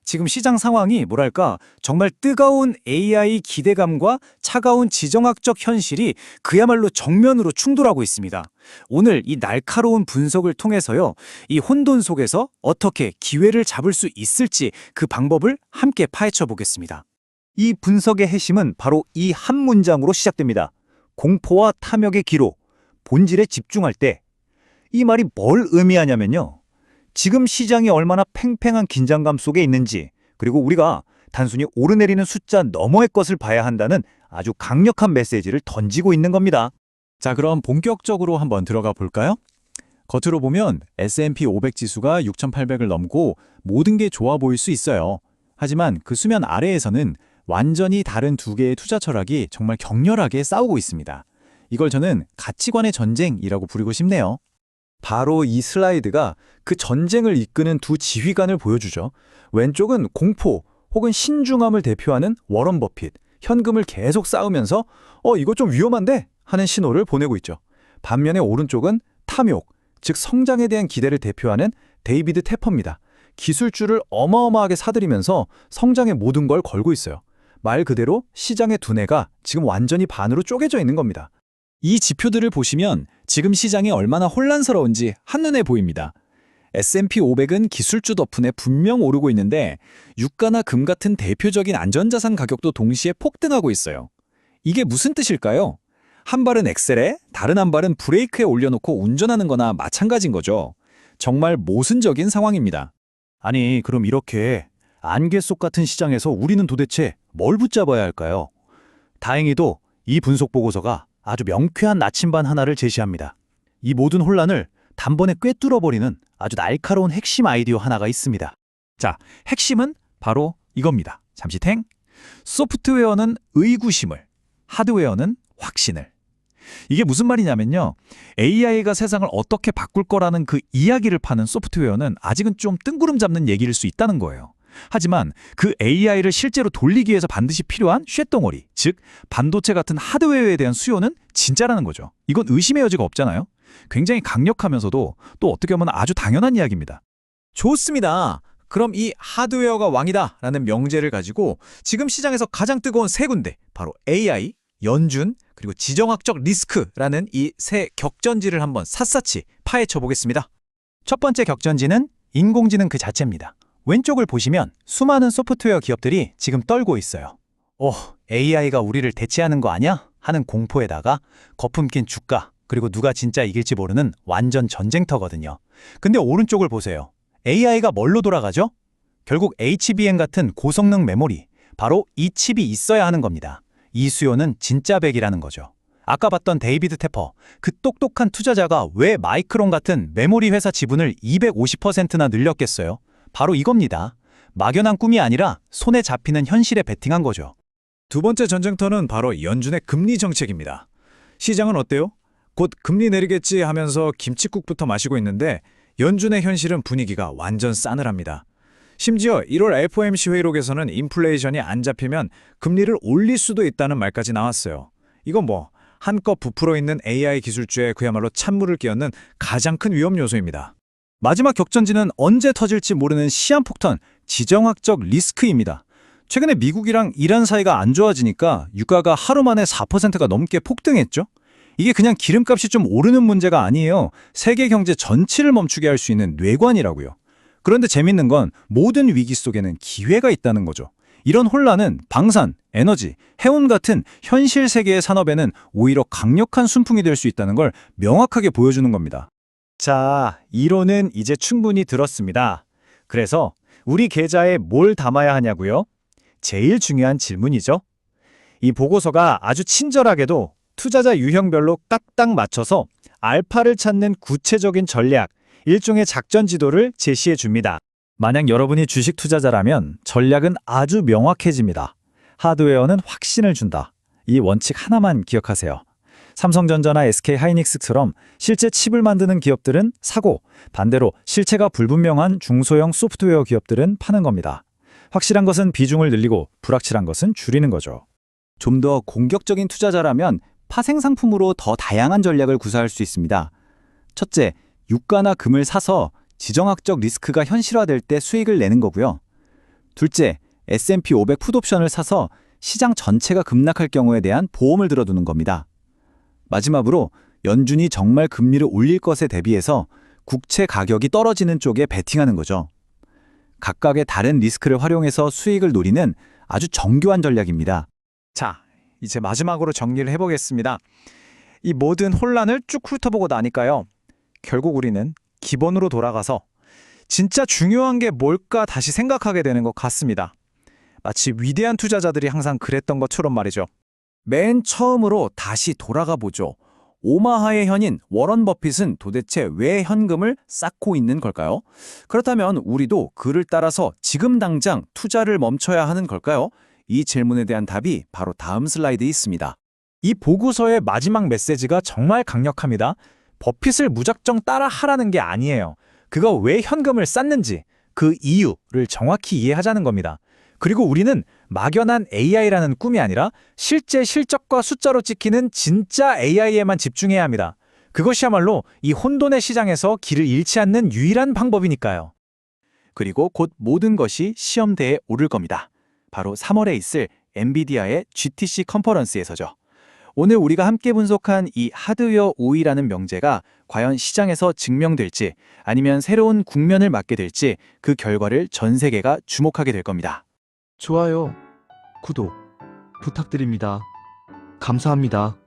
지금 시장 상황이 뭐랄까 정말 뜨거운 AI 기대감과 차가운 지정학적 현실이 그야말로 정면으로 충돌하고 있습니다. 오늘 이 날카로운 분석을 통해서요, 이 혼돈 속에서 어떻게 기회를 잡을 수 있을지 그 방법을 함께 파헤쳐 보겠습니다. 이 분석의 핵심은 바로 이 한 문장으로 시작됩니다. 공포와 탐욕의 기로, 본질에 집중할 때. 이 말이 뭘 의미하냐면요. 지금 시장이 얼마나 팽팽한 긴장감 속에 있는지, 그리고 우리가 단순히 오르내리는 숫자 너머의 것을 봐야 한다는 아주 강력한 메시지를 던지고 있는 겁니다. 자, 그럼 본격적으로 한번 들어가 볼까요? 겉으로 보면 S&P 500 지수가 6,800을 넘고 모든 게 좋아 보일 수 있어요. 하지만 그 수면 아래에서는 완전히 다른 두 개의 투자 철학이 정말 격렬하게 싸우고 있습니다. 이걸 저는 가치관의 전쟁이라고 부르고 싶네요. 바로 이 슬라이드가 그 전쟁을 이끄는 두 지휘관을 보여주죠. 왼쪽은 공포 혹은 신중함을 대표하는 워런 버핏, 현금을 계속 쌓으면서 이거 좀 위험한데? 하는 신호를 보내고 있죠. 반면에 오른쪽은 탐욕, 즉 성장에 대한 기대를 대표하는 데이비드 테퍼입니다. 기술주를 어마어마하게 사들이면서 성장의 모든 걸 걸고 있어요. 말 그대로 시장의 두뇌가 지금 완전히 반으로 쪼개져 있는 겁니다. 이 지표들을 보시면 지금 시장이 얼마나 혼란스러운지 한눈에 보입니다. S&P 500은 기술주 덕분에 분명 오르고 있는데 유가나 금 같은 대표적인 안전자산 가격도 동시에 폭등하고 있어요. 이게 무슨 뜻일까요? 한 발은 엑셀에 다른 한 발은 브레이크에 올려놓고 운전하는 거나 마찬가지인 거죠. 정말 모순적인 상황입니다. 아니, 그럼 이렇게 안개 속 같은 시장에서 우리는 도대체 뭘 붙잡아야 할까요? 다행히도 이 분석 보고서가 아주 명쾌한 나침반 하나를 제시합니다. 이 모든 혼란을 단번에 꿰뚫어버리는 아주 날카로운 핵심 아이디어 하나가 있습니다. 자, 핵심은 바로 이겁니다. 잠시탱. 소프트웨어는 의구심을, 하드웨어는 확신을. 이게 무슨 말이냐면요. AI가 세상을 어떻게 바꿀 거라는 그 이야기를 파는 소프트웨어는 아직은 좀 뜬구름 잡는 얘기일 수 있다는 거예요. 하지만 그 AI를 실제로 돌리기 위해서 반드시 필요한 쇳덩어리, 즉 반도체 같은 하드웨어에 대한 수요는 진짜라는 거죠. 이건 의심의 여지가 없잖아요. 굉장히 강력하면서도 또 어떻게 보면 아주 당연한 이야기입니다. 좋습니다. 그럼 이 하드웨어가 왕이다 라는 명제를 가지고 지금 시장에서 가장 뜨거운 세 군데, 바로 AI, 연준, 그리고 지정학적 리스크라는 이 세 격전지를 한번 샅샅이 파헤쳐 보겠습니다. 첫 번째 격전지는 인공지능 그 자체입니다. 왼쪽을 보시면 수많은 소프트웨어 기업들이 지금 떨고 있어요. AI가 우리를 대체하는 거 아니야? 하는 공포에다가 거품 낀 주가, 그리고 누가 진짜 이길지 모르는 완전 전쟁터거든요. 근데 오른쪽을 보세요. AI가 뭘로 돌아가죠? 결국 HBM 같은 고성능 메모리, 바로 이 칩이 있어야 하는 겁니다. 이 수요는 진짜 백이라는 거죠. 아까 봤던 데이비드 테퍼, 그 똑똑한 투자자가 왜 마이크론 같은 메모리 회사 지분을 250%나 늘렸겠어요? 바로 이겁니다. 막연한 꿈이 아니라 손에 잡히는 현실에 베팅한 거죠. 두 번째 전쟁터는 바로 연준의 금리 정책입니다. 시장은 어때요? 곧 금리 내리겠지 하면서 김칫국부터 마시고 있는데 연준의 현실은 분위기가 완전 싸늘합니다. 심지어 1월 FOMC 회의록에서는 인플레이션이 안 잡히면 금리를 올릴 수도 있다는 말까지 나왔어요. 이건 한껏 부풀어 있는 AI 기술주에 그야말로 찬물을 끼얹는 가장 큰 위험 요소입니다. 마지막 격전지는 언제 터질지 모르는 시한폭탄, 지정학적 리스크입니다. 최근에 미국이랑 이란 사이가 안 좋아지니까 유가가 하루 만에 4%가 넘게 폭등했죠. 이게 그냥 기름값이 좀 오르는 문제가 아니에요. 세계 경제 전체를 멈추게 할 수 있는 뇌관이라고요. 그런데 재밌는 건 모든 위기 속에는 기회가 있다는 거죠. 이런 혼란은 방산, 에너지, 해운 같은 현실 세계의 산업에는 오히려 강력한 순풍이 될 수 있다는 걸 명확하게 보여주는 겁니다. 자, 이론은 이제 충분히 들었습니다. 그래서 우리 계좌에 뭘 담아야 하냐고요? 제일 중요한 질문이죠. 이 보고서가 아주 친절하게도 투자자 유형별로 깍딱 맞춰서 알파를 찾는 구체적인 전략, 일종의 작전 지도를 제시해 줍니다. 만약 여러분이 주식 투자자라면 전략은 아주 명확해집니다. 하드웨어는 확신을 준다. 이 원칙 하나만 기억하세요. 삼성전자나 SK하이닉스처럼 실제 칩을 만드는 기업들은 사고, 반대로 실체가 불분명한 중소형 소프트웨어 기업들은 파는 겁니다. 확실한 것은 비중을 늘리고 불확실한 것은 줄이는 거죠. 좀 더 공격적인 투자자라면 파생 상품으로 더 다양한 전략을 구사할 수 있습니다. 첫째, 유가나 금을 사서 지정학적 리스크가 현실화될 때 수익을 내는 거고요. 둘째, S&P 500 풋옵션을 사서 시장 전체가 급락할 경우에 대한 보험을 들어두는 겁니다. 마지막으로 연준이 정말 금리를 올릴 것에 대비해서 국채 가격이 떨어지는 쪽에 베팅하는 거죠. 각각의 다른 리스크를 활용해서 수익을 노리는 아주 정교한 전략입니다. 자, 이제 마지막으로 정리를 해보겠습니다. 이 모든 혼란을 쭉 훑어보고 나니까요. 결국 우리는 기본으로 돌아가서 진짜 중요한 게 뭘까 다시 생각하게 되는 것 같습니다. 마치 위대한 투자자들이 항상 그랬던 것처럼 말이죠. 맨 처음으로 다시 돌아가 보죠. 오마하의 현인 워런 버핏은 도대체 왜 현금을 쌓고 있는 걸까요? 그렇다면 우리도 그를 따라서 지금 당장 투자를 멈춰야 하는 걸까요? 이 질문에 대한 답이 바로 다음 슬라이드에 있습니다. 이 보고서의 마지막 메시지가 정말 강력합니다. 버핏을 무작정 따라 하라는 게 아니에요. 그가 왜 현금을 쌓는지, 그 이유를 정확히 이해하자는 겁니다. 그리고 우리는 막연한 AI라는 꿈이 아니라 실제 실적과 숫자로 찍히는 진짜 AI에만 집중해야 합니다. 그것이야말로 이 혼돈의 시장에서 길을 잃지 않는 유일한 방법이니까요. 그리고 곧 모든 것이 시험대에 오를 겁니다. 바로 3월에 있을 엔비디아의 GTC 컨퍼런스에서죠. 오늘 우리가 함께 분석한 이 하드웨어 5위라는 명제가 과연 시장에서 증명될지 아니면 새로운 국면을 맞게 될지 그 결과를 전 세계가 주목하게 될 겁니다. 좋아요, 구독 부탁드립니다. 감사합니다.